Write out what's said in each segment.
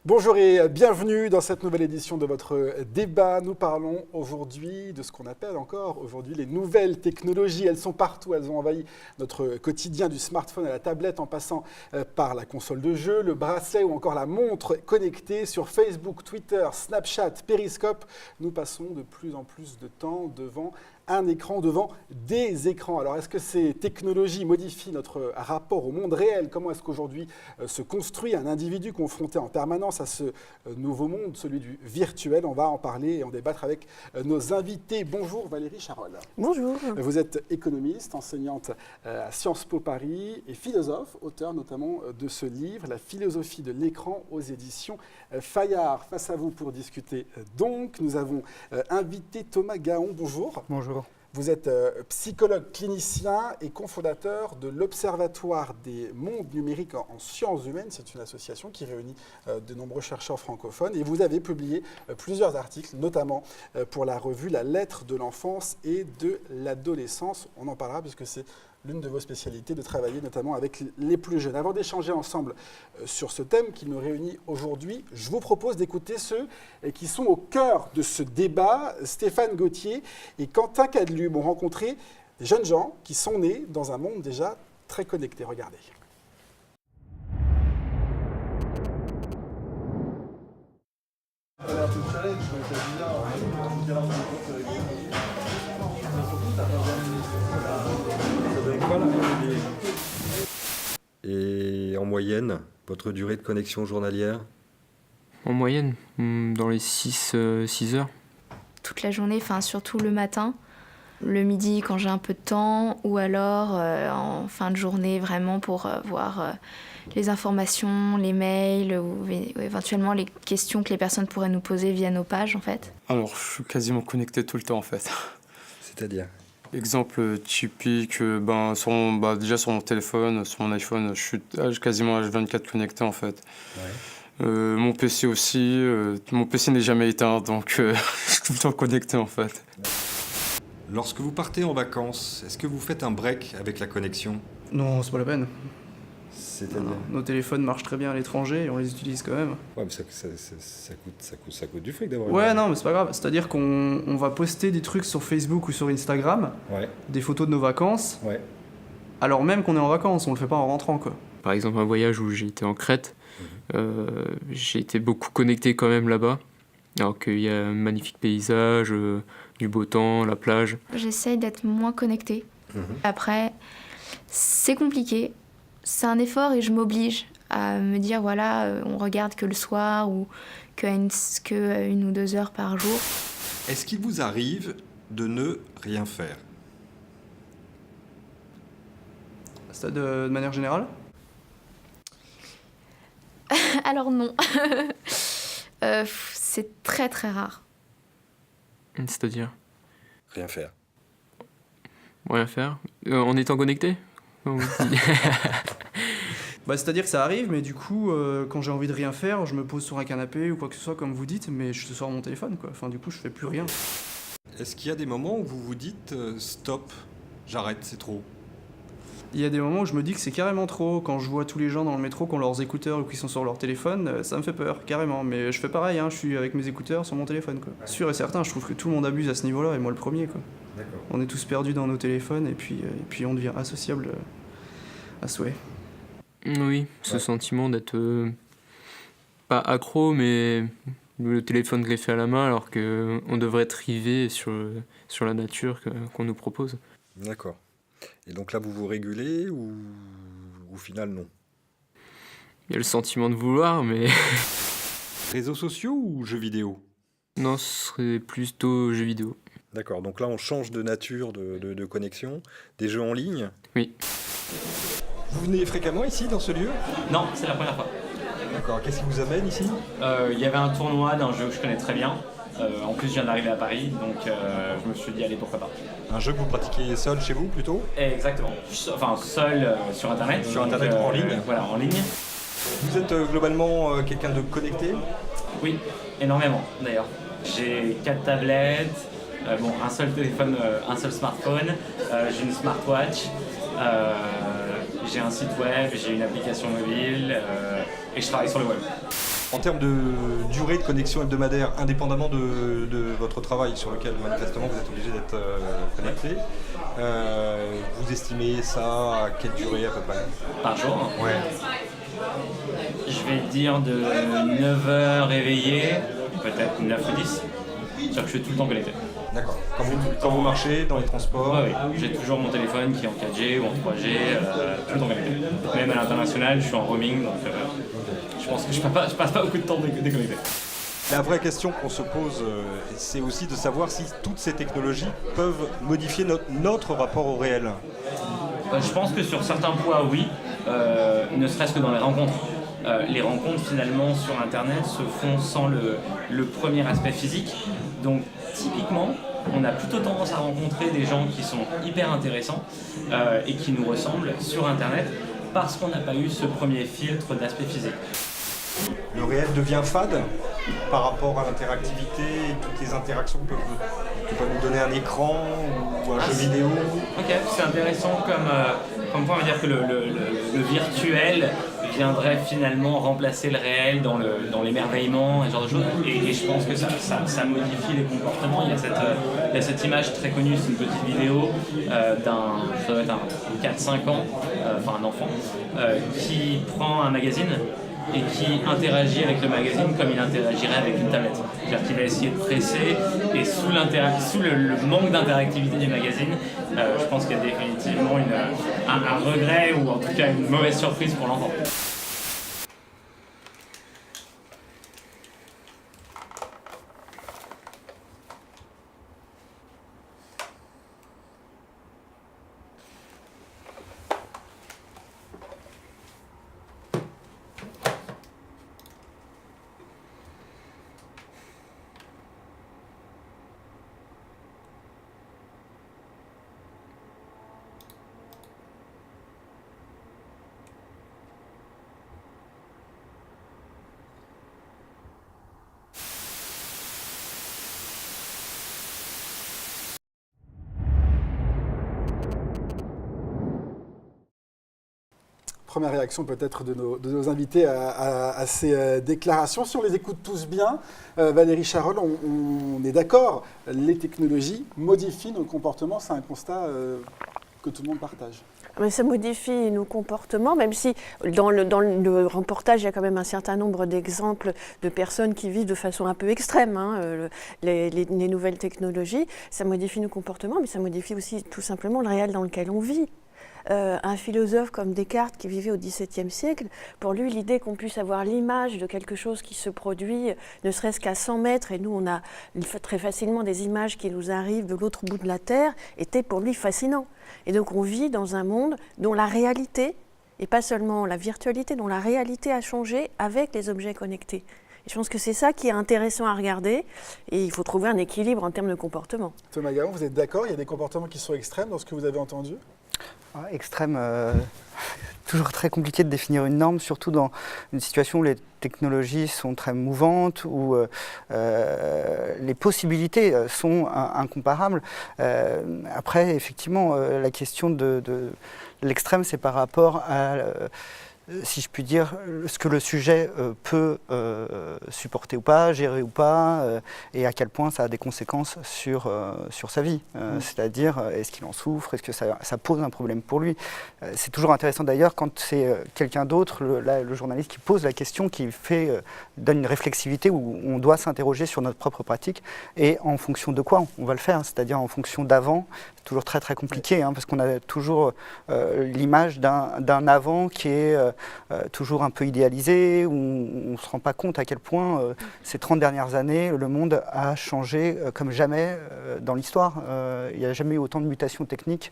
Bonjour et bienvenue dans cette nouvelle édition de votre débat. Nous parlons aujourd'hui de ce qu'on appelle encore aujourd'hui les nouvelles technologies. Elles sont partout, elles ont envahi notre quotidien du smartphone à la tablette en passant par la console de jeu, le bracelet ou encore la montre connectée. Sur Facebook, Twitter, Snapchat, Periscope, nous passons de plus en plus de temps devant un écran, devant des écrans. Alors, est-ce que ces technologies modifient notre rapport au monde réel? Comment est-ce qu'aujourd'hui se construit un individu confronté en permanence à ce nouveau monde, celui du virtuel? On va en parler et en débattre avec nos invités. Bonjour Valérie Charol. Bonjour. Vous êtes économiste, enseignante à Sciences Po Paris et philosophe, auteur notamment de ce livre, La philosophie de l'écran aux éditions Fayard. Face à vous pour discuter donc, nous avons invité Thomas Gaon. Bonjour. Bonjour. Vous êtes psychologue clinicien et cofondateur de l'Observatoire des mondes numériques en sciences humaines. C'est une association qui réunit de nombreux chercheurs francophones. Et vous avez publié plusieurs articles, notamment pour la revue La Lettre de l'enfance et de l'adolescence. On en parlera puisque c'est l'une de vos spécialités de travailler notamment avec les plus jeunes. Avant d'échanger ensemble sur ce thème qui nous réunit aujourd'hui, je vous propose d'écouter ceux qui sont au cœur de ce débat. Stéphane Gauthier et Quentin Cadelub ont rencontré des jeunes gens qui sont nés dans un monde déjà très connecté. Regardez. Et en moyenne, votre durée de connexion journalière? En moyenne, dans les 6 heures. Toute la journée, enfin surtout le matin, le midi quand j'ai un peu de temps, ou alors en fin de journée vraiment pour voir les informations, les mails, ou éventuellement les questions que les personnes pourraient nous poser via nos pages en fait. Alors je suis quasiment connecté tout le temps en fait. C'est-à-dire? Exemple typique, déjà sur mon téléphone, sur mon iPhone, je suis quasiment H24 connecté en fait. Ouais. Mon PC aussi, mon PC n'est jamais éteint, donc je suis tout le temps connecté en fait. Lorsque vous partez en vacances, est-ce que vous faites un break avec la connexion? Non, c'est pas la peine. C'est-à-dire? Nos téléphones marchent très bien à l'étranger et on les utilise quand même. Ouais, mais ça coûte du fric d'avoir Ouais, non, mais c'est pas grave. C'est-à-dire qu'on va poster des trucs sur Facebook ou sur Instagram, Ouais, des photos de nos vacances, ouais. alors même qu'on est en vacances, on le fait pas en rentrant, quoi. Par exemple, un voyage où j'ai été en Crète, j'ai été beaucoup connecté quand même là-bas, alors qu'il y a un magnifique paysage, du beau temps, la plage. J'essaye d'être moins connectée. Après, c'est compliqué. C'est un effort et je m'oblige à me dire, voilà, on regarde que le soir ou que 1 ou 2 heures par jour. Est-ce qu'il vous arrive de ne rien faire? C'est de manière générale. Alors non. C'est très très rare. C'est-à-dire Rien faire. rien faire. En étant connecté? Bah, c'est-à-dire que ça arrive, mais du coup, quand j'ai envie de rien faire, je me pose sur un canapé ou quoi que ce soit, comme vous dites, mais je sors mon téléphone, quoi. Enfin, du coup, je fais plus rien. Est-ce qu'il y a des moments où vous vous dites stop, j'arrête, c'est trop? Il y a des moments où je me dis que c'est carrément trop. Quand je vois tous les gens dans le métro qui ont leurs écouteurs ou qui sont sur leur téléphone, ça me fait peur, carrément. Mais je fais pareil, hein, je suis avec mes écouteurs sur mon téléphone, quoi. Sûr et certain, je trouve que tout le monde abuse à ce niveau-là, et moi le premier, quoi. D'accord. On est tous perdus dans nos téléphones, et puis on devient associable à souhait. Oui, ce Ouais. sentiment d'être pas accro, mais le téléphone greffé à la main, alors qu'on devrait être rivé sur la nature qu'on nous propose. D'accord. Et donc là, vous vous régulez ou au final, non? Il y a le sentiment de vouloir, mais Réseaux sociaux ou jeux vidéo? non, ce serait plutôt jeux vidéo. D'accord, donc là, on change de nature de connexion. Des jeux en ligne? Oui. Vous venez fréquemment ici, dans ce lieu? Non, c'est la première fois. D'accord, qu'est-ce qui vous amène ici? Il y avait un tournoi d'un jeu que je connais très bien. En plus, je viens d'arriver à Paris, donc je me suis dit, allez, pourquoi pas. Un jeu que vous pratiquez seul chez vous, plutôt? Exactement. Enfin, seul sur Internet. Sur Internet, en ligne. Voilà, en ligne. Vous êtes globalement quelqu'un de connecté? Oui, énormément d'ailleurs. J'ai 4 tablettes, un seul téléphone, un seul smartphone, j'ai une smartwatch, j'ai un site web, j'ai une application mobile et je travaille sur le web. En termes de durée de connexion hebdomadaire, indépendamment de votre travail sur lequel manifestement vous êtes obligé d'être connecté, vous estimez ça à quelle durée à peu près? Par jour. Ouais. Je vais dire de 9 heures réveillé, peut-être 9 ou 10. C'est-à-dire que je suis tout le temps connecté. D'accord. Quand vous marchez dans les transports? Oui, j'ai toujours mon téléphone qui est en 4G ou en 3G, tout le temps connecté. Même à l'international, je suis en roaming, donc je pense que je passe pas beaucoup de temps déconnecté. La vraie question qu'on se pose, c'est aussi de savoir si toutes ces technologies peuvent modifier notre rapport au réel. Je pense que sur certains points, oui, ne serait-ce que dans les rencontres. Les rencontres, finalement, sur Internet se font sans le premier aspect physique. Donc, typiquement, on a plutôt tendance à rencontrer des gens qui sont hyper intéressants et qui nous ressemblent sur Internet parce qu'on n'a pas eu ce premier filtre d'aspect physique. Le réel devient fade par rapport à l'interactivité et toutes les interactions que peut nous donner un écran ou un jeu vidéo. Ok, c'est intéressant comme point. On va dire que le virtuel viendrait finalement remplacer le réel dans l'émerveillement et ce genre de choses. Et je pense que ça modifie les comportements. Il y a cette image très connue, c'est une petite vidéo ça doit être un 4-5 ans, enfin un enfant, qui prend un magazine et qui interagit avec le magazine comme il interagirait avec une tablette. C'est-à-dire qu'il va essayer de presser et sous le manque d'interactivité du magazine, je pense qu'il y a définitivement un regret ou en tout cas une mauvaise surprise pour l'enfant. Première réaction peut-être de nos invités à ces déclarations. Si on les écoute tous bien, Valérie Charol, on est d'accord, les technologies modifient nos comportements, c'est un constat que tout le monde partage. Mais ça modifie nos comportements, même si dans le reportage, il y a quand même un certain nombre d'exemples de personnes qui vivent de façon un peu extrême les nouvelles technologies. Ça modifie nos comportements, mais ça modifie aussi tout simplement le réel dans lequel on vit. Un philosophe comme Descartes qui vivait au XVIIe siècle, pour lui l'idée qu'on puisse avoir l'image de quelque chose qui se produit ne serait-ce qu'à 100 mètres, et nous on a très facilement des images qui nous arrivent de l'autre bout de la Terre, était pour lui fascinant. Et donc on vit dans un monde dont la réalité, et pas seulement la virtualité, dont la réalité a changé avec les objets connectés. Et je pense que c'est ça qui est intéressant à regarder, et il faut trouver un équilibre en termes de comportement. Thomas Gaon, vous êtes d'accord? Il y a des comportements qui sont extrêmes dans ce que vous avez entendu? Extrême, toujours très compliqué de définir une norme, surtout dans une situation où les technologies sont très mouvantes, où les possibilités sont incomparables. Après, effectivement, la question de l'extrême, c'est par rapport à... si je puis dire, ce que le sujet peut supporter ou pas, gérer ou pas, et à quel point ça a des conséquences sur sa vie. C'est-à-dire, est-ce qu'il en souffre, est-ce que ça pose un problème pour lui. C'est toujours intéressant d'ailleurs quand c'est quelqu'un d'autre, le journaliste qui pose la question, qui donne une réflexivité où on doit s'interroger sur notre propre pratique et en fonction de quoi on va le faire, c'est-à-dire en fonction d'avant. C'est toujours très très compliqué parce qu'on a toujours l'image d'un avant qui est toujours un peu idéalisé, où on ne se rend pas compte à quel point ces 30 dernières années, le monde a changé comme jamais dans l'histoire. Il n'y a jamais eu autant de mutations techniques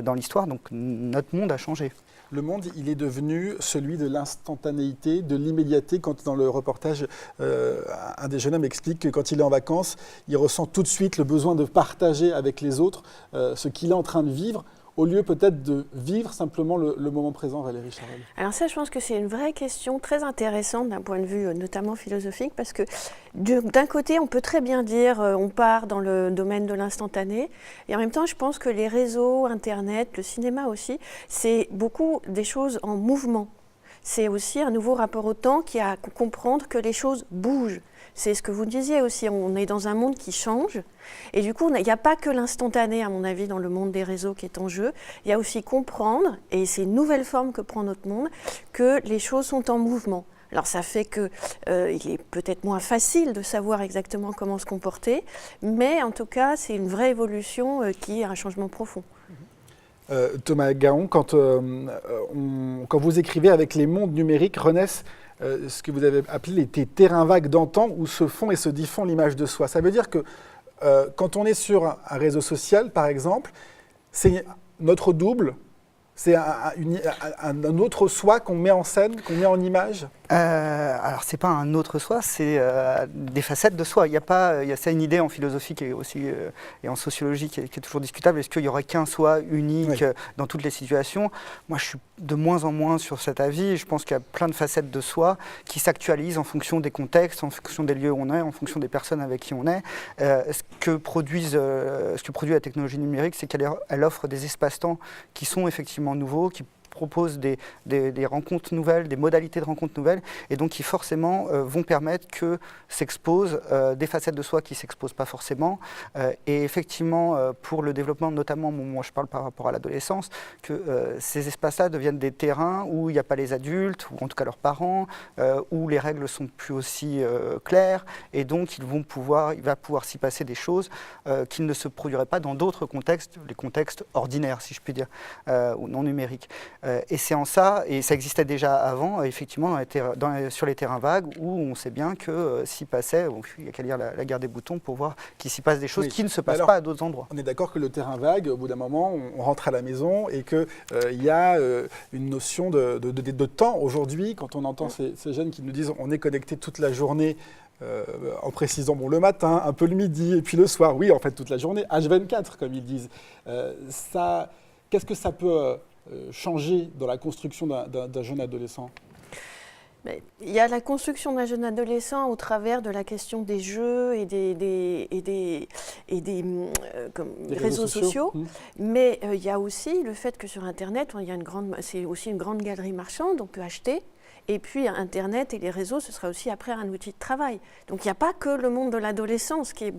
dans l'histoire, donc notre monde a changé. Le monde, il est devenu celui de l'instantanéité, de l'immédiateté. Quand dans le reportage, un des jeunes hommes explique que quand il est en vacances, il ressent tout de suite le besoin de partager avec les autres ce qu'il est en train de vivre, au lieu peut-être de vivre simplement le moment présent, Valérie Charol. Alors ça, je pense que c'est une vraie question très intéressante d'un point de vue notamment philosophique, parce que d'un côté, on peut très bien dire on part dans le domaine de l'instantané, et en même temps, je pense que les réseaux, Internet, le cinéma aussi, c'est beaucoup des choses en mouvement. c'est aussi un nouveau rapport au temps qui a à comprendre que les choses bougent. C'est ce que vous disiez aussi, on est dans un monde qui change. Et du coup, il n'y a pas que l'instantané, à mon avis, dans le monde des réseaux qui est en jeu. Il y a aussi comprendre, et c'est une nouvelle forme que prend notre monde, que les choses sont en mouvement. Alors ça fait qu'il est peut-être moins facile de savoir exactement comment se comporter, mais en tout cas, c'est une vraie évolution qui est un changement profond. Thomas Gaon, quand vous écrivez avec les mondes numériques renaissent ce que vous avez appelé les terrains vagues d'antan où se fond et se diffond l'image de soi. Ça veut dire que quand on est sur un réseau social, par exemple, c'est notre double, c'est un autre soi qu'on met en scène, qu'on met en image. Alors, c'est pas un autre soi, c'est des facettes de soi. C'est une idée en philosophie qui est aussi, et en sociologie qui est toujours discutable. Est-ce qu'il n'y aurait qu'un soi unique dans toutes les situations? Moi, je suis de moins en moins sur cet avis. Je pense qu'il y a plein de facettes de soi qui s'actualisent en fonction des contextes, en fonction des lieux où on est, en fonction des personnes avec qui on est. Ce que produit la technologie numérique, c'est qu'elle offre des espaces-temps qui sont effectivement nouveaux, qui proposent des rencontres nouvelles, des modalités de rencontres nouvelles, et donc qui forcément vont permettre que s'exposent des facettes de soi qui ne s'exposent pas forcément. Et effectivement, pour le développement, notamment, moi je parle par rapport à l'adolescence, que ces espaces-là deviennent des terrains où il n'y a pas les adultes, ou en tout cas leurs parents, où les règles sont plus aussi claires, et donc il va pouvoir s'y passer des choses qui ne se produiraient pas dans d'autres contextes, les contextes ordinaires, si je puis dire, ou non numériques. Et c'est en ça, et ça existait déjà avant, effectivement, sur les terrains vagues, où on sait bien que s'y passait, il n'y a qu'à lire la guerre des boutons pour voir qu'il s'y passe des choses qui ne se passent pas à d'autres endroits. On est d'accord que le terrain vague, au bout d'un moment, on rentre à la maison et qu'il y a une notion de temps. Aujourd'hui, quand on entend ces jeunes qui nous disent on est connecté toute la journée, en précisant le matin, un peu le midi, et puis le soir, oui, en fait, toute la journée, H24, comme ils disent. Qu'est-ce que ça peut changer dans la construction d'un jeune adolescent? Il y a la construction d'un jeune adolescent au travers de la question des jeux et des réseaux sociaux. Mais il y a aussi le fait que sur Internet, c'est aussi une grande galerie marchande, on peut acheter. Et puis Internet et les réseaux, ce sera aussi après un outil de travail. Donc il n'y a pas que le monde de l'adolescence qui est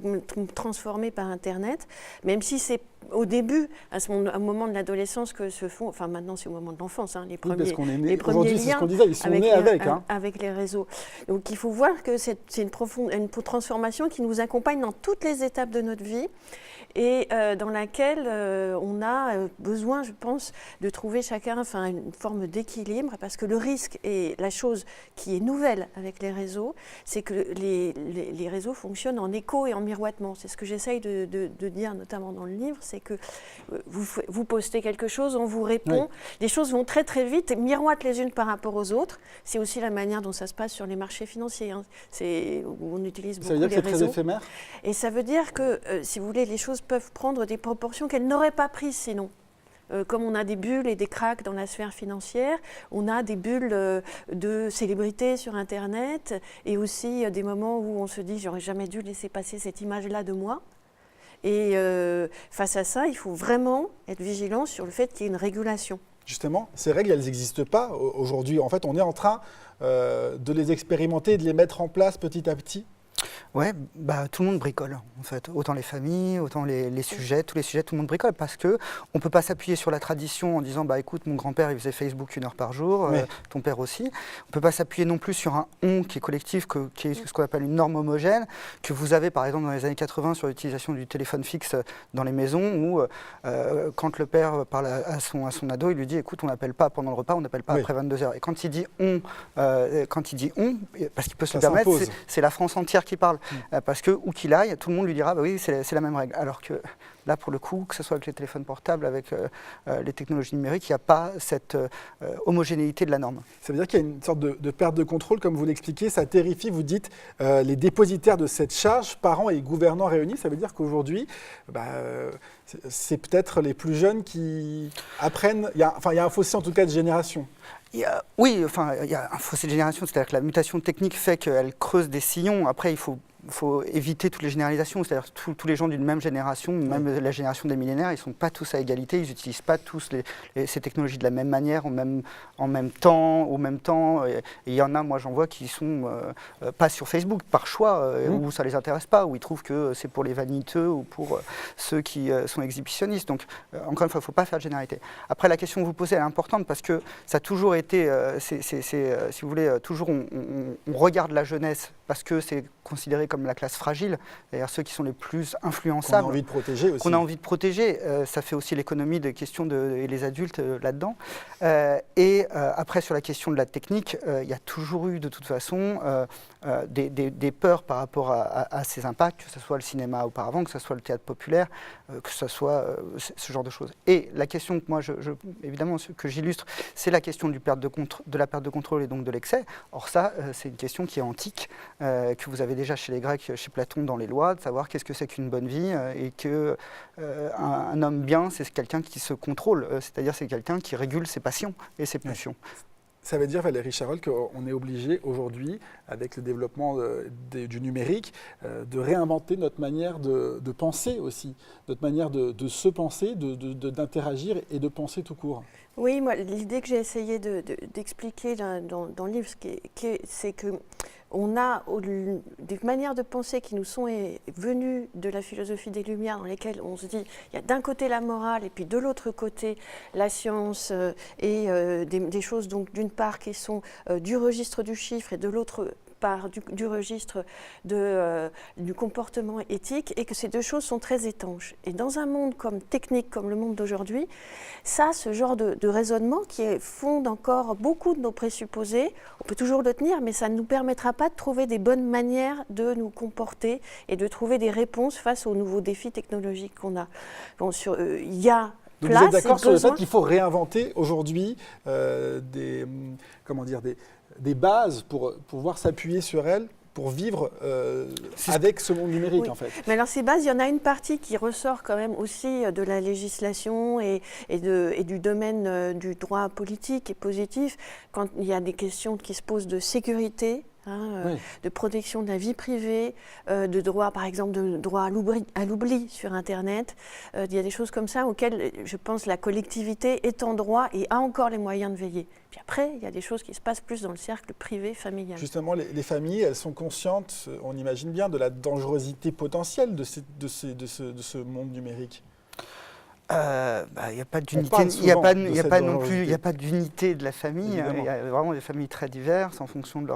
transformé par Internet, même si c'est au début, au moment de l'adolescence que se font, enfin maintenant c'est au moment de l'enfance, les premiers aujourd'hui, c'est ce qu'on disait, ils sont nés avec les réseaux. Donc il faut voir que c'est une transformation qui nous accompagne dans toutes les étapes de notre vie et dans laquelle on a besoin, je pense, de trouver chacun une forme d'équilibre, parce que le risque et la chose qui est nouvelle avec les réseaux, c'est que les réseaux fonctionnent en écho et en miroitement. C'est ce que j'essaye de dire notamment dans le livre, c'est que vous postez quelque chose, on vous répond, les choses vont très très vite et miroitent les unes par rapport aux autres. C'est aussi la manière dont ça se passe sur les marchés financiers, où on utilise beaucoup les réseaux. Ça veut dire que c'est très éphémère ? Et ça veut dire que, si vous voulez, les choses peuvent prendre des proportions qu'elles n'auraient pas prises sinon. Comme on a des bulles et des cracks dans la sphère financière, on a des bulles de célébrités sur Internet et aussi des moments où on se dit « j'aurais jamais dû laisser passer cette image-là de moi ». Et face à ça, il faut vraiment être vigilant sur le fait qu'il y ait une régulation. Justement, ces règles, elles n'existent pas aujourd'hui. En fait, on est en train de les expérimenter et de les mettre en place petit à petit. Ouais, tout le monde bricole en fait, autant les familles, autant les sujets, tous les sujets, tout le monde bricole parce que on peut pas s'appuyer sur la tradition en disant écoute, mon grand-père il faisait Facebook 1 heure par jour, ton père aussi. On peut pas s'appuyer non plus sur un on qui est collectif, qui est ce qu'on appelle une norme homogène que vous avez par exemple dans les années 80 sur l'utilisation du téléphone fixe dans les maisons où quand le père parle à son ado, il lui dit écoute, on n'appelle pas pendant le repas, on n'appelle pas après 22h. Et quand il dit on, parce qu'il peut se le permettre, c'est la France entière qui parle. Parce que, où qu'il aille, tout le monde lui dira oui, c'est la même règle. Alors que là, pour le coup, que ce soit avec les téléphones portables, avec les technologies numériques, il n'y a pas cette homogénéité de la norme. Ça veut dire qu'il y a une sorte de perte de contrôle, comme vous l'expliquez, ça terrifie, vous dites, les dépositaires de cette charge, parents et gouvernants réunis. Ça veut dire qu'aujourd'hui, c'est peut-être les plus jeunes qui apprennent. Il y a un fossé en tout cas de génération. Il y a un fossé de génération, c'est-à-dire que la mutation technique fait qu'elle creuse des sillons. Après, il faut faut éviter toutes les généralisations, c'est-à-dire tous les gens d'une même génération, même la génération des millénaires, ils ne sont pas tous à égalité, ils n'utilisent pas tous ces technologies de la même manière, au même temps. Et il y en a, moi j'en vois, qui sont pas sur Facebook par choix, où ça ne les intéresse pas, où ils trouvent que c'est pour les vaniteux ou pour ceux qui sont exhibitionnistes. Donc encore une fois, il ne faut pas faire de généralité. Après, la question que vous posez, elle est importante parce que ça a toujours été, si vous voulez, toujours on regarde la jeunesse parce que c'est considéré comme la classe fragile, c'est-à-dire ceux qui sont les plus influençables. Qu'on a envie de protéger aussi. Qu'on a envie de protéger. Ça fait aussi l'économie des questions et les adultes là-dedans. Après, sur la question de la technique, il y a toujours eu de toute façon des peurs par rapport à ces impacts, que ce soit le cinéma auparavant, que ce soit le théâtre populaire, que ce soit ce genre de choses. Et la question que moi, évidemment, ce que j'illustre, c'est la question de la perte de contrôle et donc de l'excès. Or ça, c'est une question qui est antique, que vous avez déjà chez les Grecs, chez Platon dans les lois, de savoir qu'est-ce que c'est qu'une bonne vie et qu'un homme bien, c'est quelqu'un qui se contrôle, c'est-à-dire c'est quelqu'un qui régule ses passions et ses pulsions. Ça veut dire, Valérie Charol, qu'on est obligé aujourd'hui, avec le développement du numérique, de réinventer notre manière de penser aussi, notre manière de se penser, d'interagir et de penser tout court. Oui, moi, l'idée que j'ai essayé d'expliquer dans le livre, c'est que on a des manières de penser qui nous sont venues de la philosophie des Lumières, dans lesquelles on se dit il y a d'un côté la morale et puis de l'autre côté la science et des choses donc d'une part qui sont du registre du chiffre et de l'autre part du registre du comportement éthique, et que ces deux choses sont très étanches. Et dans un monde technique comme le monde d'aujourd'hui, ce genre de raisonnement qui fonde encore beaucoup de nos présupposés, on peut toujours le tenir, mais ça ne nous permettra pas de trouver des bonnes manières de nous comporter et de trouver des réponses face aux nouveaux défis technologiques qu'on a. Donc, il y a donc vous êtes d'accord sur le fait qu'il faut réinventer aujourd'hui des bases pour pouvoir s'appuyer sur elles pour vivre avec ce monde numérique, en fait. Mais alors ces bases, il y en a une partie qui ressort quand même aussi de la législation et du domaine du droit politique et positif, quand il y a des questions qui se posent de sécurité, de protection de la vie privée, de droit, par exemple, de droit à l'oubli sur Internet. Il y a des choses comme ça auxquelles, je pense, la collectivité est en droit et a encore les moyens de veiller. Puis après, il y a des choses qui se passent plus dans le cercle privé, familial. Justement, les familles, elles sont conscientes, on imagine bien, de la dangerosité potentielle de ce monde numérique. Il n'y a pas d'unité, il n'y a pas non plus, il n'y a pas d'unité de la famille. Il y a vraiment des familles très diverses en fonction de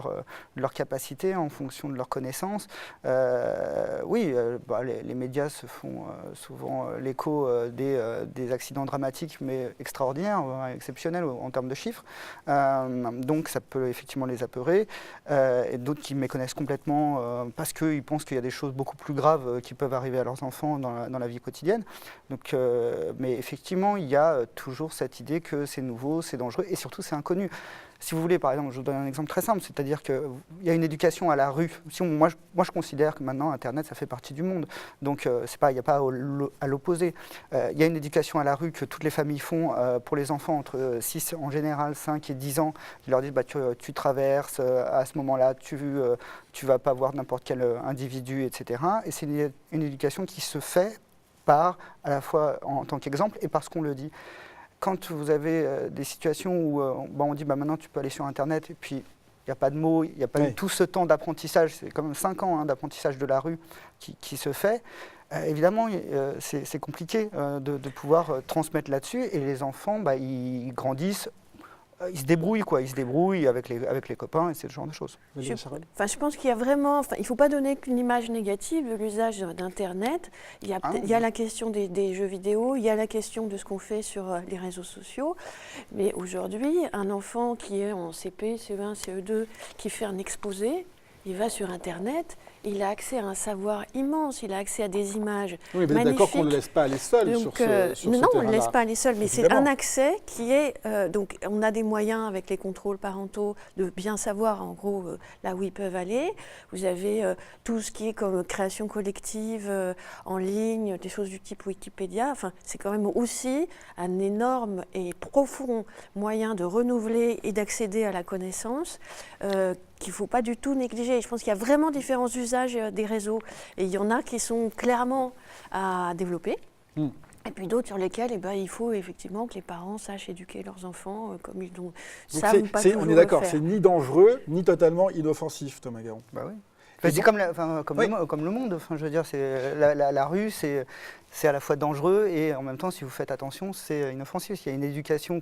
leur capacité, en fonction de leurs connaissances. Les médias se font souvent l'écho des accidents dramatiques, mais extraordinaires, exceptionnels en termes de chiffres. Donc ça peut effectivement les apeurer. Et d'autres qui méconnaissent complètement parce qu'ils pensent qu'il y a des choses beaucoup plus graves qui peuvent arriver à leurs enfants dans la vie quotidienne. Donc mais effectivement, il y a toujours cette idée que c'est nouveau, c'est dangereux et surtout c'est inconnu. Si vous voulez, par exemple, je vous donne un exemple très simple, c'est-à-dire qu'il y a une éducation à la rue. Moi, je considère que maintenant, Internet, ça fait partie du monde. Donc, il n'y a pas à l'opposé. Il y a une éducation à la rue que toutes les familles font pour les enfants entre 6, en général, 5 et 10 ans. Ils leur disent, tu traverses, à ce moment-là, tu ne vas pas voir n'importe quel individu, etc. Et c'est une éducation qui se fait à la fois en tant qu'exemple et parce qu'on le dit. Quand vous avez des situations où on dit maintenant tu peux aller sur Internet et puis il n'y a pas de mots, il n'y a pas eu tout ce temps d'apprentissage, c'est quand même 5 ans d'apprentissage de la rue qui se fait, évidemment c'est compliqué de pouvoir transmettre là-dessus et les enfants ils grandissent. Ils se débrouillent avec les copains et c'est ce genre de choses. Je pense qu'il y a vraiment, il ne faut pas donner qu'une image négative de l'usage d'Internet. Il y a la question des jeux vidéo, il y a la question de ce qu'on fait sur les réseaux sociaux. Mais aujourd'hui, un enfant qui est en CP, CE1, CE2, qui fait un exposé, il va sur Internet, il a accès à un savoir immense, il a accès à des images magnifiques. Oui, vous êtes d'accord qu'on ne le laisse pas aller seul sur ce terrain-là. Non, on ne le laisse pas aller seul, mais c'est un accès qui est... donc, on a des moyens avec les contrôles parentaux de bien savoir, en gros, là où ils peuvent aller. Vous avez tout ce qui est comme création collective en ligne, des choses du type Wikipédia. Enfin, c'est quand même aussi un énorme et profond moyen de renouveler et d'accéder à la connaissance qu'il ne faut pas du tout négliger. Je pense qu'il y a vraiment différents usages usage des réseaux. Et il y en a qui sont clairement à développer. Et puis d'autres sur lesquels il faut effectivement que les parents sachent éduquer leurs enfants comme ils savent pas toujours on est d'accord, le faire. c'est ni dangereux, ni totalement inoffensif, Thomas Garon. Bah oui. C'est comme le monde. Enfin, je veux dire, c'est la rue, c'est à la fois dangereux et en même temps, si vous faites attention, c'est inoffensif. Il y a une éducation,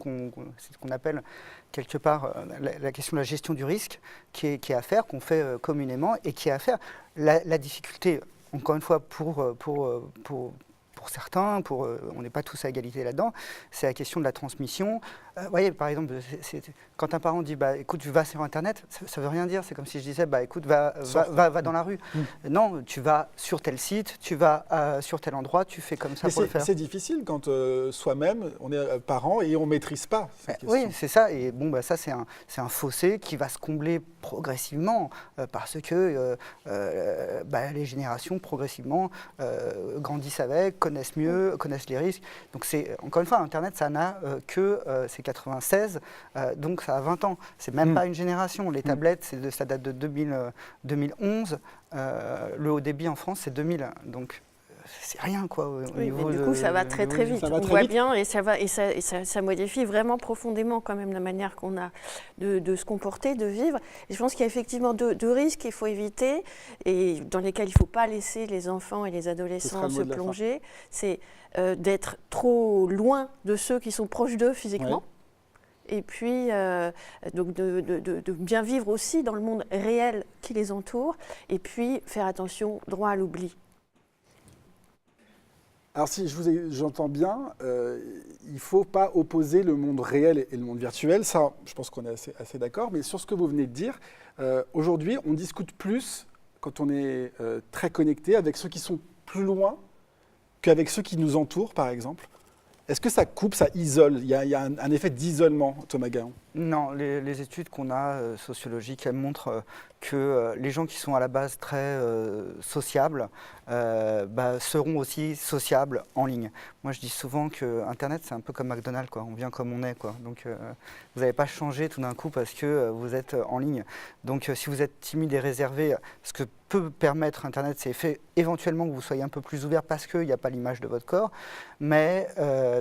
c'est ce qu'on appelle quelque part la question de la gestion du risque, qui est à faire, qu'on fait communément et qui est à faire. La difficulté, encore une fois, pour certains, on n'est pas tous à égalité là-dedans, c'est la question de la transmission. Vous voyez, par exemple, quand un parent dit écoute, tu vas sur Internet, ça ne veut rien dire. C'est comme si je disais écoute, va dans la rue. Non, tu vas sur tel site, tu vas sur tel endroit, tu fais comme ça pour le faire. C'est difficile quand soi-même, on est parent et on ne maîtrise pas cette question. Oui, c'est ça. Et ça, c'est un fossé qui va se combler progressivement parce que les générations, progressivement, grandissent avec, connaissent mieux, connaissent les risques. Donc, encore une fois, Internet, ça n'a c'est 96, donc ça a 20 ans. C'est même pas une génération. Les tablettes, ça date de 2011. Le haut débit en France, c'est 2000. Donc, c'est rien, quoi. Du coup, ça va très très vite. On voit bien et ça modifie vraiment profondément quand même la manière qu'on a de se comporter, de vivre. Et je pense qu'il y a effectivement deux risques qu'il faut éviter et dans lesquels il ne faut pas laisser les enfants et les adolescents se plonger. C'est d'être trop loin de ceux qui sont proches d'eux physiquement. Ouais. Et puis, donc de bien vivre aussi dans le monde réel qui les entoure. Et puis, faire attention, droit à l'oubli. Alors si j'entends bien, il ne faut pas opposer le monde réel et le monde virtuel. Ça, je pense qu'on est assez d'accord. Mais sur ce que vous venez de dire, aujourd'hui, on discute plus quand on est très connecté avec ceux qui sont plus loin qu'avec ceux qui nous entourent, par exemple. Est-ce que ça coupe, ça isole? Il y a un effet d'isolement, Thomas Garon? Non, les études qu'on a sociologiques, elles montrent que les gens qui sont à la base très sociables seront aussi sociables en ligne. Moi, je dis souvent que Internet, c'est un peu comme McDonald's, quoi. On vient comme on est, quoi. Donc, vous n'allez pas changer tout d'un coup parce que vous êtes en ligne. Donc, si vous êtes timide et réservé, ce que peut permettre Internet, c'est éventuellement que vous soyez un peu plus ouvert parce qu'il n'y a pas l'image de votre corps. Mais,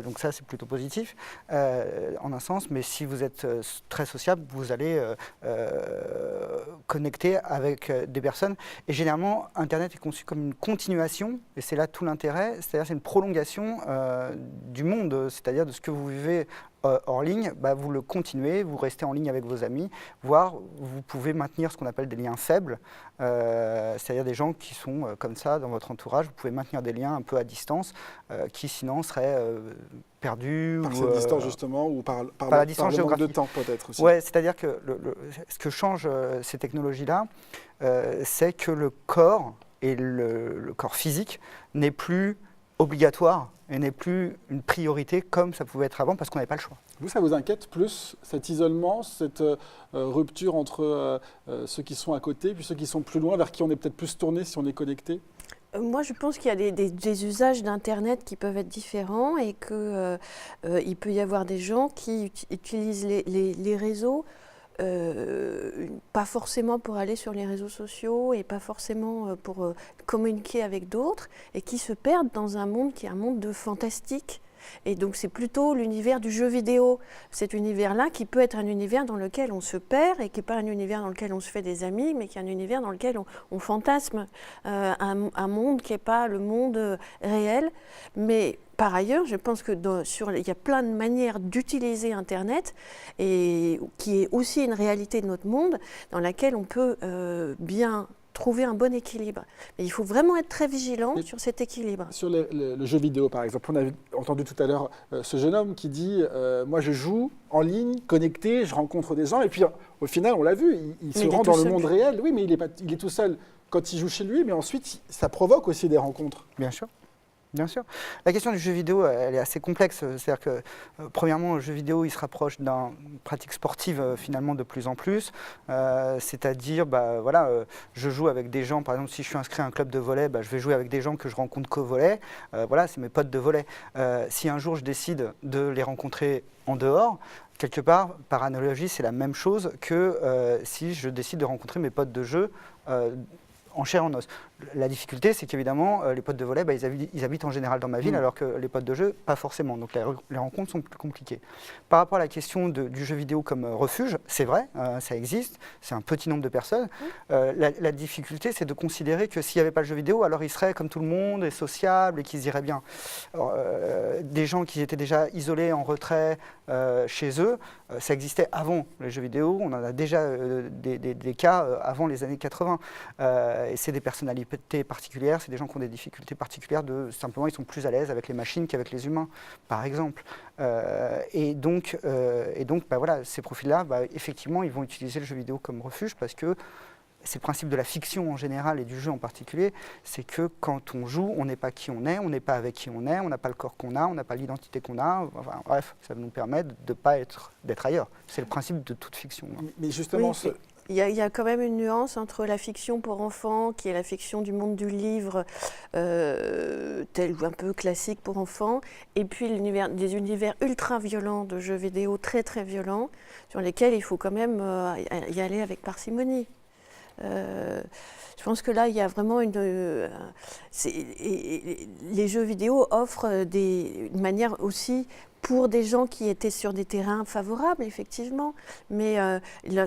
donc ça, c'est plutôt positif en un sens. Mais si vous êtes très sociable, vous allez connecter avec des personnes. Et généralement, Internet est conçu comme une continuation, et c'est là tout l'intérêt, c'est-à-dire c'est une prolongation du monde, c'est-à-dire de ce que vous vivez hors ligne, vous le continuez, vous restez en ligne avec vos amis, voire vous pouvez maintenir ce qu'on appelle des liens faibles, c'est-à-dire des gens qui sont comme ça dans votre entourage, vous pouvez maintenir des liens un peu à distance qui sinon seraient perdus. Par cette distance justement, ou par la distance géographique. De temps peut-être aussi. Oui, c'est-à-dire que ce que changent ces technologies-là, c'est que le corps et le corps physique n'est plus obligatoire et n'est plus une priorité comme ça pouvait être avant parce qu'on n'avait pas le choix. Vous, ça vous inquiète plus, cet isolement, cette rupture entre ceux qui sont à côté puis ceux qui sont plus loin, vers qui on est peut-être plus tourné si on est connecté? Moi, je pense qu'il y a des usages d'Internet qui peuvent être différents et qu'il peut y avoir des gens qui utilisent les réseaux pas forcément pour aller sur les réseaux sociaux et pas forcément pour communiquer avec d'autres et qui se perdent dans un monde qui est un monde de fantastique. Et donc c'est plutôt l'univers du jeu vidéo, cet univers-là qui peut être un univers dans lequel on se perd et qui n'est pas un univers dans lequel on se fait des amis, mais qui est un univers dans lequel on fantasme un monde qui n'est pas le monde réel. Mais par ailleurs, je pense que il y a plein de manières d'utiliser Internet et qui est aussi une réalité de notre monde dans laquelle on peut bien trouver un bon équilibre. Mais il faut vraiment être très vigilant sur cet équilibre. Sur le jeu vidéo, par exemple, on a entendu tout à l'heure ce jeune homme qui dit moi je joue en ligne, connecté, je rencontre des gens, et puis au final, on l'a vu, il se rend dans le monde réel. Oui, mais il est tout seul quand il joue chez lui, mais ensuite, ça provoque aussi des rencontres. Bien sûr. Bien sûr. La question du jeu vidéo, elle est assez complexe. C'est-à-dire que, premièrement, le jeu vidéo, il se rapproche d'une pratique sportive finalement de plus en plus. C'est-à-dire, je joue avec des gens, par exemple, si je suis inscrit à un club de volley, je vais jouer avec des gens que je rencontre qu'au volley. C'est mes potes de volley. Si un jour je décide de les rencontrer en dehors, quelque part, par analogie, c'est la même chose que si je décide de rencontrer mes potes de jeu en chair et en os. La difficulté, c'est qu'évidemment, les potes de volley, ils habitent en général dans ma ville, alors que les potes de jeu, pas forcément. Donc les rencontres sont plus compliquées. Par rapport à la question du jeu vidéo comme refuge, c'est vrai, ça existe, c'est un petit nombre de personnes. La difficulté, c'est de considérer que s'il n'y avait pas le jeu vidéo, alors ils seraient comme tout le monde, et sociables, et qu'ils iraient bien. Alors, des gens qui étaient déjà isolés, en retrait, chez eux, ça existait avant les jeux vidéo. On en a déjà des cas avant les années 80. Et c'est des personnalités particulières, c'est des gens qui ont des difficultés particulières, simplement ils sont plus à l'aise avec les machines qu'avec les humains, par exemple. Et donc voilà, ces profils-là, effectivement, ils vont utiliser le jeu vidéo comme refuge parce que c'est le principe de la fiction en général et du jeu en particulier, c'est que quand on joue, on n'est pas qui on n'est pas avec qui on est, on n'a pas le corps qu'on a, on n'a pas l'identité qu'on a. Enfin, bref, ça nous permet d'être ailleurs. C'est le principe de toute fiction. Mais justement, il y a quand même une nuance entre la fiction pour enfants, qui est la fiction du monde du livre, tel ou un peu classique pour enfants, et puis des univers ultra violents de jeux vidéo très très violents, sur lesquels il faut quand même y aller avec parcimonie. Je pense que là, il y a vraiment les jeux vidéo offrent une manière aussi pour des gens qui étaient sur des terrains favorables, effectivement, mais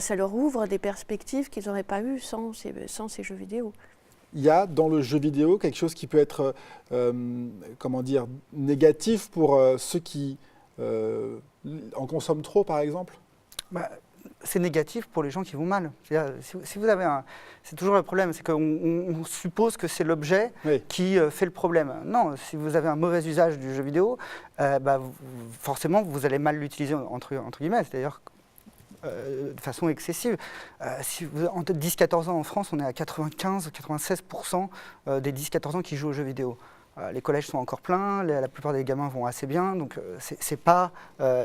ça leur ouvre des perspectives qu'ils n'auraient pas eues sans ces jeux vidéo. Il y a dans le jeu vidéo quelque chose qui peut être, négatif pour ceux qui en consomment trop, par exemple ? C'est négatif pour les gens qui vont mal. Si vous avez c'est toujours le problème, c'est qu'on suppose que c'est l'objet qui fait le problème. Non, si vous avez un mauvais usage du jeu vidéo, forcément vous allez mal l'utiliser entre guillemets, c'est-à-dire de façon excessive. Entre 10-14 ans en France, on est à 95-96% des 10-14 ans qui jouent aux jeux vidéo. Les collèges sont encore pleins, la plupart des gamins vont assez bien, donc c'est pas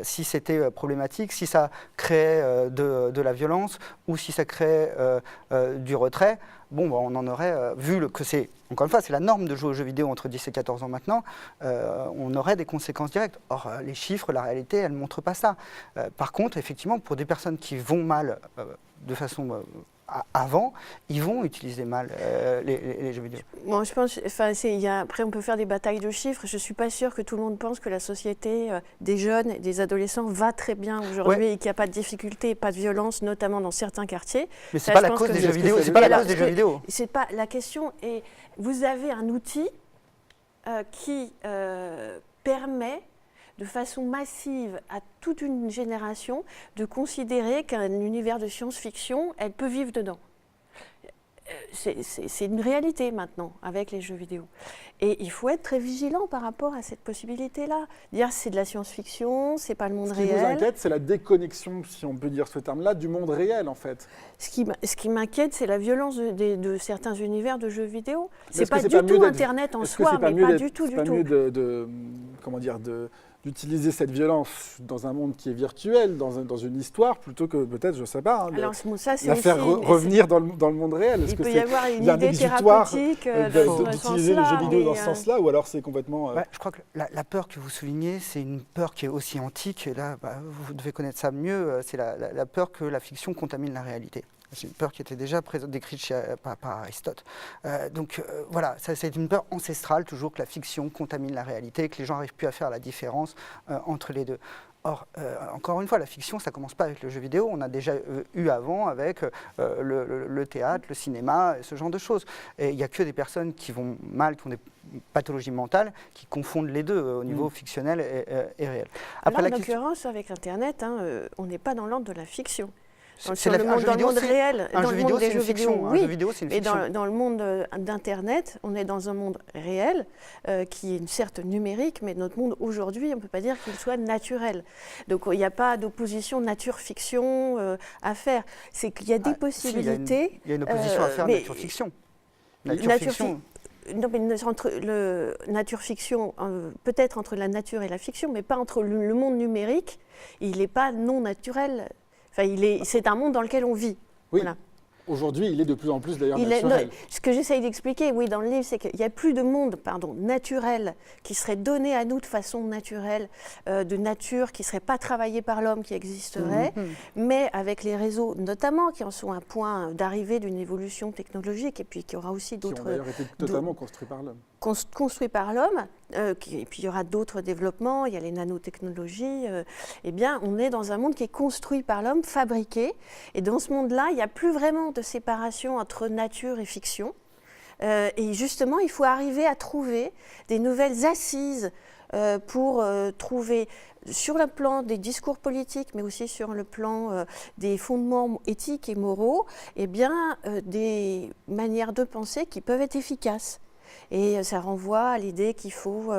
si c'était problématique, si ça crée de la violence ou si ça crée du retrait, on en aurait, vu que c'est, encore une fois, c'est la norme de jouer aux jeux vidéo entre 10 et 14 ans maintenant, on aurait des conséquences directes. Or, les chiffres, la réalité, elle ne montre pas ça. Par contre, effectivement, pour des personnes qui vont mal de façon... avant, ils vont utiliser mal les jeux vidéo. Bon, je pense, après on peut faire des batailles de chiffres. Je ne suis pas sûre que tout le monde pense que la société des jeunes et des adolescents va très bien aujourd'hui et qu'il n'y a pas de difficultés, pas de violence, notamment dans certains quartiers. Mais ce n'est pas la cause des jeux vidéo. C'est pas la cause des jeux vidéo. C'est pas la question. Et vous avez un outil qui permet de façon massive à toute une génération de considérer qu'un univers de science-fiction, elle peut vivre dedans. C'est une réalité maintenant avec les jeux vidéo. Et il faut être très vigilant par rapport à cette possibilité-là. Dire c'est de la science-fiction, c'est pas le monde réel. Ce qui vous inquiète, c'est la déconnexion, si on peut dire ce terme-là, du monde réel en fait. Ce qui m'inquiète, c'est la violence de certains univers de jeux vidéo. C'est pas du tout Internet en soi, mais pas du tout. C'est pas mieux d'utiliser cette violence dans un monde qui est virtuel, dans une histoire, plutôt que peut-être, je ne sais pas, la faire revenir dans le monde réel. Il peut y avoir une idée thérapeutique d'utiliser les jeux vidéo dans ce sens-là, ou alors c'est complètement... Je crois que la peur que vous soulignez, c'est une peur qui est aussi antique, et là, vous devez connaître ça mieux, c'est la peur que la fiction contamine la réalité. C'est une peur qui était déjà décrite par Aristote. Voilà, c'est une peur ancestrale, toujours, que la fiction contamine la réalité, que les gens n'arrivent plus à faire la différence entre les deux. Or, encore une fois, la fiction, ça ne commence pas avec le jeu vidéo. On a déjà eu avant avec le théâtre, le cinéma, ce genre de choses. Et il n'y a que des personnes qui vont mal, qui ont des pathologies mentales, qui confondent les deux au niveau fictionnel et réel. Après, en l'occurrence, avec Internet, on n'est pas dans l'ordre de la fiction. Dans le monde réel, dans le monde des jeux vidéo, oui, mais dans le monde d'Internet, on est dans un monde réel qui est certes numérique, mais notre monde aujourd'hui, on ne peut pas dire qu'il soit naturel. Donc il n'y a pas d'opposition nature-fiction à faire. C'est qu'il y a des possibilités. Il y a une opposition à faire nature-fiction. Non, mais entre nature-fiction, peut-être entre la nature et la fiction, mais pas entre le monde numérique. Il n'est pas non naturel. Enfin, c'est un monde dans lequel on vit. Oui. Voilà. Aujourd'hui, il est de plus en plus d'ailleurs Non, naturel. ce que j'essaye d'expliquer, oui, dans le livre, c'est qu'il n'y a plus de monde, naturel, qui serait donné à nous de façon naturelle, de nature, qui ne serait pas travaillé par l'homme, qui existerait, mais avec les réseaux, notamment, qui en sont un point d'arrivée d'une évolution technologique, et puis qui aura aussi d'autres... Qui ont d'ailleurs été totalement construits par l'homme. Construits par l'homme, et puis il y aura d'autres développements, il y a les nanotechnologies, eh bien, on est dans un monde qui est construit par l'homme, fabriqué, et dans ce monde-là, il n'y a plus vraiment de séparation entre nature et fiction. Et justement, il faut arriver à trouver des nouvelles assises pour trouver, sur le plan des discours politiques, mais aussi sur le plan des fondements éthiques et moraux, eh bien, des manières de penser qui peuvent être efficaces. Et ça renvoie à l'idée qu'il faut,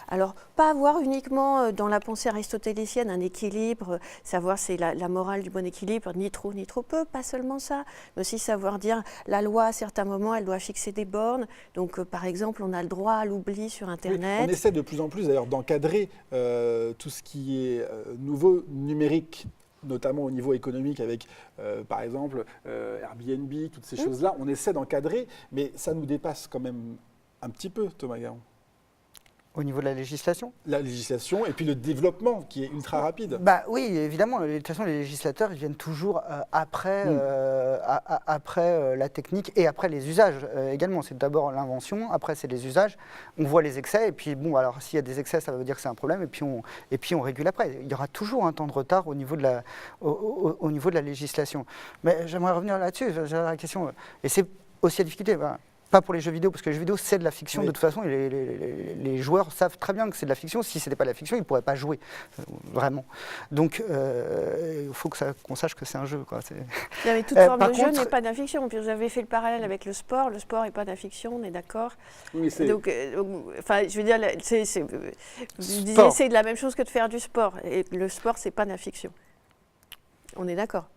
alors, pas avoir uniquement dans la pensée aristotélicienne un équilibre, savoir c'est la morale du bon équilibre, ni trop peu, pas seulement ça, mais aussi savoir dire la loi à certains moments, elle doit fixer des bornes. Donc, par exemple, on a le droit à l'oubli sur Internet. Oui, on essaie de plus en plus d'ailleurs d'encadrer tout ce qui est nouveau numérique, notamment au niveau économique avec, par exemple, Airbnb, toutes ces choses-là. On essaie d'encadrer, mais ça nous dépasse quand même un petit peu, Thomas Garon. Au niveau de la législation ? La législation et puis le développement qui est ultra rapide. Bah oui, évidemment. De toute façon, les législateurs ils viennent toujours après la technique et après les usages également. C'est d'abord l'invention, après c'est les usages. On voit les excès et puis bon, alors s'il y a des excès, ça veut dire que c'est un problème et puis on régule après. Il y aura toujours un temps de retard au niveau de la législation. Mais j'aimerais revenir là-dessus. J'ai la question et c'est aussi la difficulté. Pas pour les jeux vidéo, parce que les jeux vidéo, c'est de la fiction de toute façon, et les joueurs savent très bien que c'est de la fiction. Si ce n'était pas de la fiction, ils ne pourraient pas jouer, vraiment. Donc, il faut qu'on sache que c'est un jeu. Quoi. Mais toute forme de jeu n'est pas de la fiction. Puis vous avez fait le parallèle avec le sport n'est pas de la fiction, on est d'accord. Oui, donc, enfin, je veux dire, vous disiez c'est de la même chose que de faire du sport. Et le sport, c'est pas de la fiction. On est d'accord.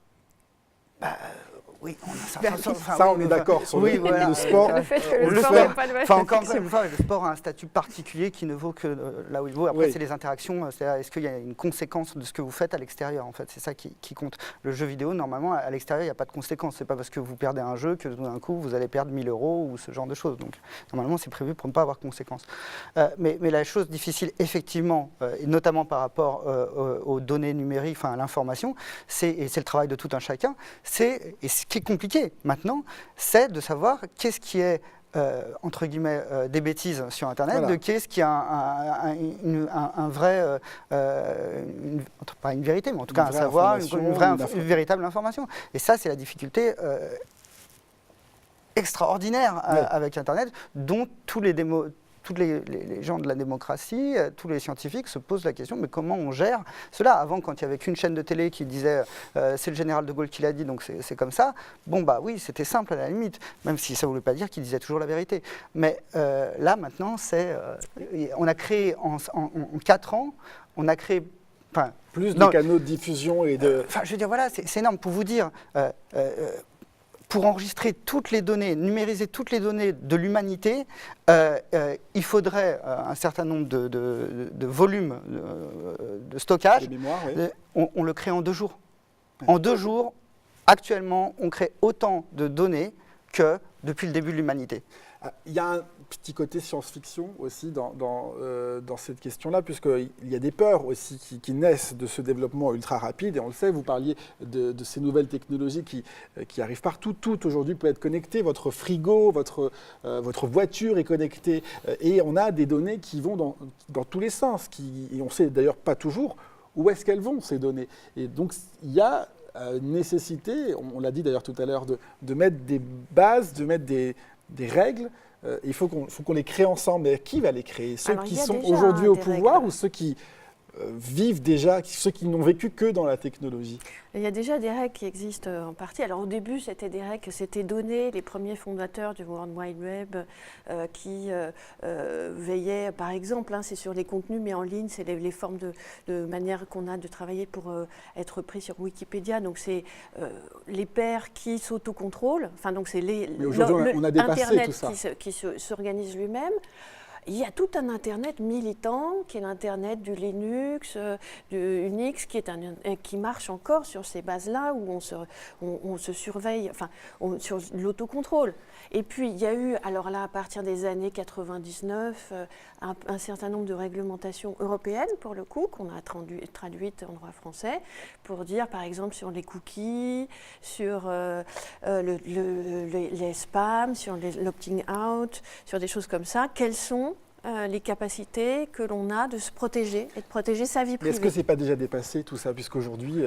Oui, on est d'accord sur le sport. Le fait que le sport n'est pas de Enfin, encore une fois, le sport a un statut particulier qui ne vaut que là où il vaut. Après, c'est les interactions. C'est-à-dire, est-ce qu'il y a une conséquence de ce que vous faites à l'extérieur, en fait. C'est ça qui compte. Le jeu vidéo, normalement, à l'extérieur, il n'y a pas de conséquence. C'est pas parce que vous perdez un jeu que tout d'un coup, vous allez perdre 1 000 € ou ce genre de choses. Donc, normalement, c'est prévu pour ne pas avoir de conséquences. Mais la chose difficile, effectivement, et notamment par rapport aux données numériques, enfin à l'information, et c'est le travail de tout un chacun, et ce qui est compliqué maintenant, c'est de savoir qu'est-ce qui est entre guillemets des bêtises sur Internet, de qu'est-ce qui a un vrai, pas une vérité, mais en tout cas un savoir, une véritable information. Et ça, c'est la difficulté extraordinaire avec Internet, dont tous les gens de la démocratie, tous les scientifiques se posent la question, mais comment on gère cela ? Avant, quand il n'y avait qu'une chaîne de télé qui disait c'est le général de Gaulle qui l'a dit, donc c'est comme ça, bon bah oui, c'était simple à la limite, même si ça ne voulait pas dire qu'il disait toujours la vérité. Mais là, maintenant, on a créé en 4 ans, on a créé... plus de canaux de diffusion et de... je veux dire, voilà, c'est énorme. Pour vous dire... pour enregistrer toutes les données, numériser toutes les données de l'humanité, il faudrait un certain nombre de volumes de stockage. De mémoire, on le crée en 2 jours. En 2 jours, actuellement, on crée autant de données que depuis le début de l'humanité. Il y a un petit côté science-fiction aussi dans cette question-là, puisqu'il y a des peurs aussi qui naissent de ce développement ultra rapide. Et on le sait, vous parliez de ces nouvelles technologies qui arrivent partout. Tout aujourd'hui peut être connecté. Votre frigo, votre voiture est connectée. Et on a des données qui vont dans tous les sens. Et on ne sait d'ailleurs pas toujours où est-ce qu'elles vont, ces données. Et donc, il y a une nécessité, on l'a dit d'ailleurs tout à l'heure, de mettre des bases, de mettre des règles. Il faut qu'on les crée ensemble. Mais qui va les créer ? Ceux qui sont aujourd'hui au pouvoir ou ceux qui vivent déjà, ceux qui n'ont vécu que dans la technologie ? Il y a déjà des règles qui existent en partie. Alors au début, c'était des règles que s'étaient données les premiers fondateurs du World Wide Web qui veillaient, par exemple, c'est sur les contenus mis en ligne, c'est les formes de manière qu'on a de travailler pour être pris sur Wikipédia. Donc c'est les pairs qui s'autocontrôlent. Enfin donc c'est mais aujourd'hui, on a dépassé Internet tout ça. qui s'organise lui-même. Il y a tout un Internet militant, qui est l'Internet du Linux, du Unix, qui marche encore sur ces bases-là, où on se surveille, sur l'autocontrôle. Et puis, il y a eu, alors là, à partir des années 99, un certain nombre de réglementations européennes, pour le coup, qu'on a traduites en droit français, pour dire, par exemple, sur les cookies, sur les spams, sur l'opting out, sur des choses comme ça, quelles sont les capacités que l'on a de se protéger et de protéger sa vie privée. Mais est-ce que ce n'est pas déjà dépassé tout ça, puisqu'aujourd'hui,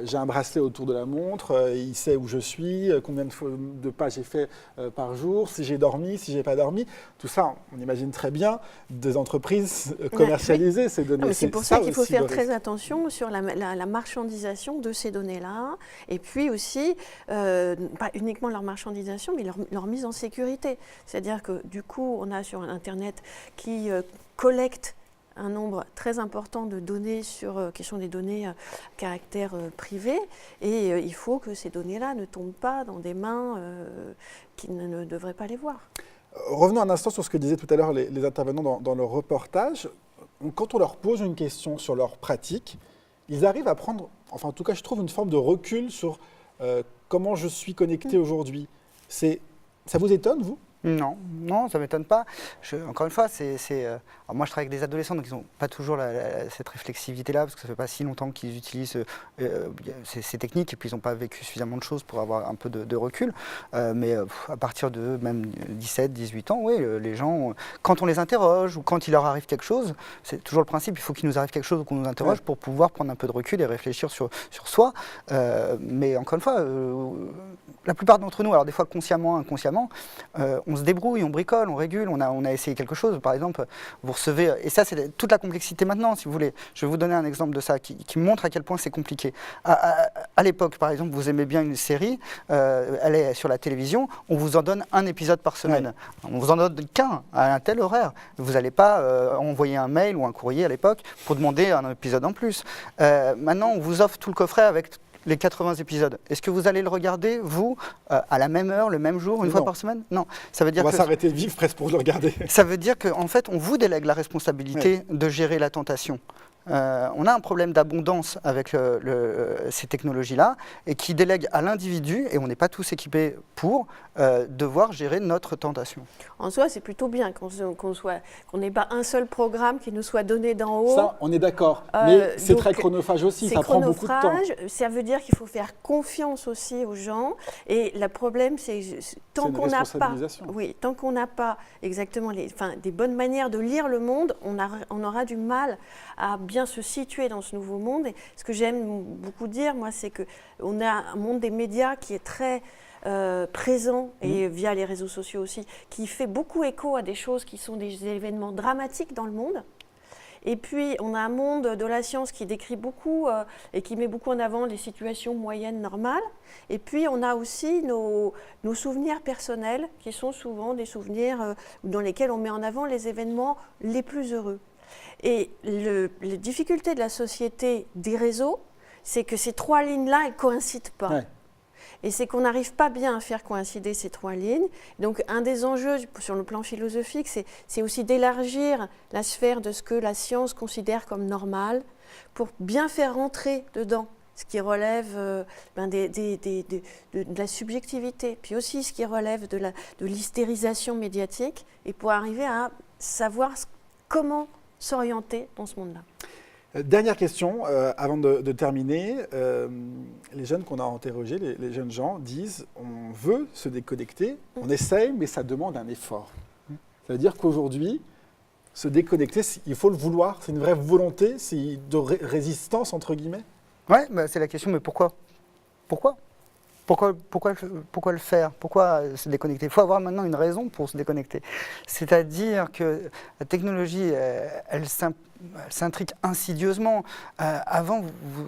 j'ai un bracelet autour de la montre, il sait où je suis, combien de pas j'ai fait par jour, si j'ai dormi, si j'ai pas dormi, tout ça, on imagine très bien des entreprises commercialiser ces données. C'est pour ça qu'il faut faire très attention sur la marchandisation de ces données-là, et puis aussi, pas uniquement leur marchandisation, mais leur mise en sécurité. C'est-à-dire que du coup, on a sur Internet qui collecte un nombre très important de données qui sont des données à caractère privé, et il faut que ces données-là ne tombent pas dans des mains qui ne devraient pas les voir. Revenons un instant sur ce que disaient tout à l'heure les intervenants dans leur reportage. Quand on leur pose une question sur leur pratique, ils arrivent à prendre, enfin en tout cas je trouve, une forme de recul sur comment je suis connecté aujourd'hui. Ça vous étonne, vous ? Non, ça ne m'étonne pas. Encore une fois, alors moi je travaille avec des adolescents, donc ils n'ont pas toujours cette réflexivité-là, parce que ça ne fait pas si longtemps qu'ils utilisent ces techniques, et puis ils n'ont pas vécu suffisamment de choses pour avoir un peu de recul. Mais à partir de même 17, 18 ans, oui, les gens, quand on les interroge, ou quand il leur arrive quelque chose, c'est toujours le principe, il faut qu'il nous arrive quelque chose ou qu'on nous interroge pour pouvoir prendre un peu de recul et réfléchir sur soi. Mais encore une fois, la plupart d'entre nous, alors des fois consciemment, inconsciemment, on se débrouille, on bricole, on régule, on a essayé quelque chose. Par exemple, vous recevez, et ça c'est toute la complexité maintenant, si vous voulez. Je vais vous donner un exemple de ça qui montre à quel point c'est compliqué. À l'époque, par exemple, vous aimez bien une série, elle est sur la télévision, on vous en donne un épisode par semaine. Ouais. On vous en donne qu'un à un tel horaire. Vous n'allez pas envoyer un mail ou un courrier à l'époque pour demander un épisode en plus. Maintenant, on vous offre tout le coffret avec les 80 épisodes. Est-ce que vous allez le regarder, vous, à la même heure, le même jour, une fois par semaine ? Non. Ça veut dire on va s'arrêter de vivre presque pour le regarder. Ça veut dire qu'en fait, on vous délègue la responsabilité de gérer la tentation. On a un problème d'abondance avec ces technologies-là, et qui délègue à l'individu, et on n'est pas tous équipés pour, devoir gérer notre tentation. En soi, c'est plutôt bien qu'on n'ait pas un seul programme qui nous soit donné d'en haut. Ça, on est d'accord. Mais c'est très chronophage aussi, ça prend beaucoup de temps. Ça veut dire qu'il faut faire confiance aussi aux gens. Et le problème, c'est tant qu'on n'a pas exactement des bonnes manières de lire le monde, on aura du mal à bien se situer dans ce nouveau monde. Et ce que j'aime beaucoup dire, moi, c'est qu'on a un monde des médias qui est très présent, et via les réseaux sociaux aussi, qui fait beaucoup écho à des choses qui sont des événements dramatiques dans le monde. Et puis, on a un monde de la science qui décrit beaucoup et qui met beaucoup en avant les situations moyennes, normales. Et puis, on a aussi nos souvenirs personnels, qui sont souvent des souvenirs dans lesquels on met en avant les événements les plus heureux. Et les difficultés de la société des réseaux, c'est que ces trois lignes-là, elles ne coïncident pas. Ouais. Et c'est qu'on n'arrive pas bien à faire coïncider ces trois lignes. Donc, un des enjeux sur le plan philosophique, c'est aussi d'élargir la sphère de ce que la science considère comme normal, pour bien faire rentrer dedans ce qui relève de la subjectivité, puis aussi ce qui relève de l'hystérisation médiatique, et pour arriver à savoir comment s'orienter dans ce monde-là. Dernière question, avant de terminer. Les jeunes qu'on a interrogés, les jeunes gens, disent on veut se déconnecter, on essaye, mais ça demande un effort. Ça veut dire qu'aujourd'hui, se déconnecter, il faut le vouloir, c'est une vraie volonté, c'est de résistance, entre guillemets. Oui, c'est la question, mais pourquoi ? Pourquoi le faire ? Pourquoi se déconnecter ? Il faut avoir maintenant une raison pour se déconnecter. C'est-à-dire que la technologie, elle s'intrique insidieusement. Avant,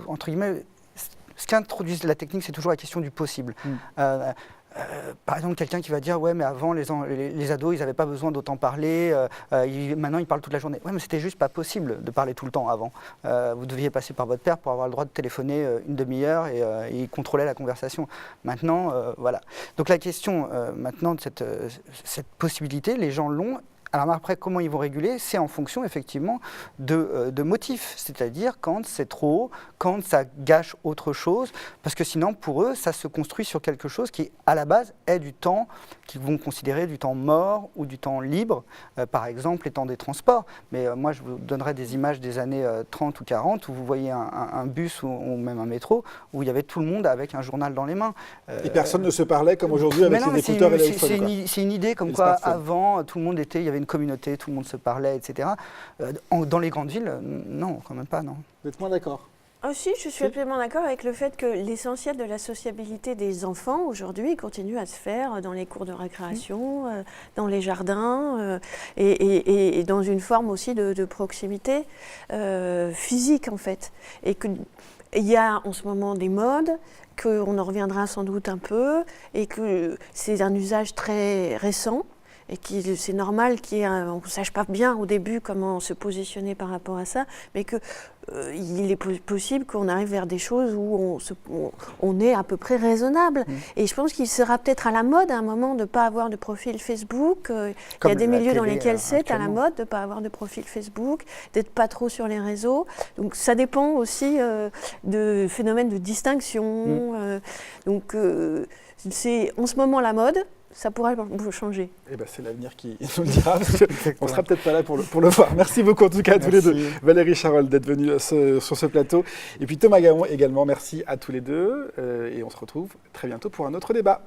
entre guillemets, ce qu'introduit la technique, c'est toujours la question du possible. Par exemple, quelqu'un qui va dire « ouais, mais avant, les ados, ils n'avaient pas besoin d'autant parler, maintenant, ils parlent toute la journée. » Ouais, mais c'était juste pas possible de parler tout le temps avant. Vous deviez passer par votre père pour avoir le droit de téléphoner une demi-heure, et il contrôlait la conversation. Maintenant, voilà. Donc la question, maintenant, de cette possibilité, les gens l'ont. Alors après, comment ils vont réguler? C'est en fonction effectivement de motifs, c'est-à-dire quand c'est trop, quand ça gâche autre chose, parce que sinon pour eux, ça se construit sur quelque chose qui à la base est du temps qu'ils vont considérer du temps mort ou du temps libre, par exemple les temps des transports. Mais moi je vous donnerai des images des années 30 ou 40 où vous voyez un bus ou même un métro où il y avait tout le monde avec un journal dans les mains. Et personne ne se parlait comme aujourd'hui avec les écouteurs et l'iPhone. C'est une idée comme quoi avant tout le monde il y avait une communauté, tout le monde se parlait, etc. Dans les grandes villes, non, quand même pas, non. Vous êtes moins d'accord? Ah si, je suis absolument d'accord avec le fait que l'essentiel de la sociabilité des enfants aujourd'hui continue à se faire dans les cours de récréation, dans les jardins et dans une forme aussi de proximité physique en fait. Et qu'il y a en ce moment des modes, qu'on en reviendra sans doute un peu et que c'est un usage très récent. Et c'est normal qu'on ne sache pas bien au début comment se positionner par rapport à ça, mais qu'il est possible qu'on arrive vers des choses où on est à peu près raisonnable. Et je pense qu'il sera peut-être à la mode à un moment de ne pas avoir de profil Facebook. Il y a des milieux dans lesquels c'est à la mode de ne pas avoir de profil Facebook, d'être pas trop sur les réseaux. Donc ça dépend aussi de phénomènes de distinction. Donc c'est en ce moment la mode. Ça pourrait changer. Eh ben, c'est l'avenir qui nous le dira, parce qu'on ne sera peut-être pas là pour le voir. Merci beaucoup en tout cas à tous les deux. Valérie Charol d'être venue sur ce plateau. Et puis Thomas Gaon également, merci à tous les deux. Et on se retrouve très bientôt pour un autre débat.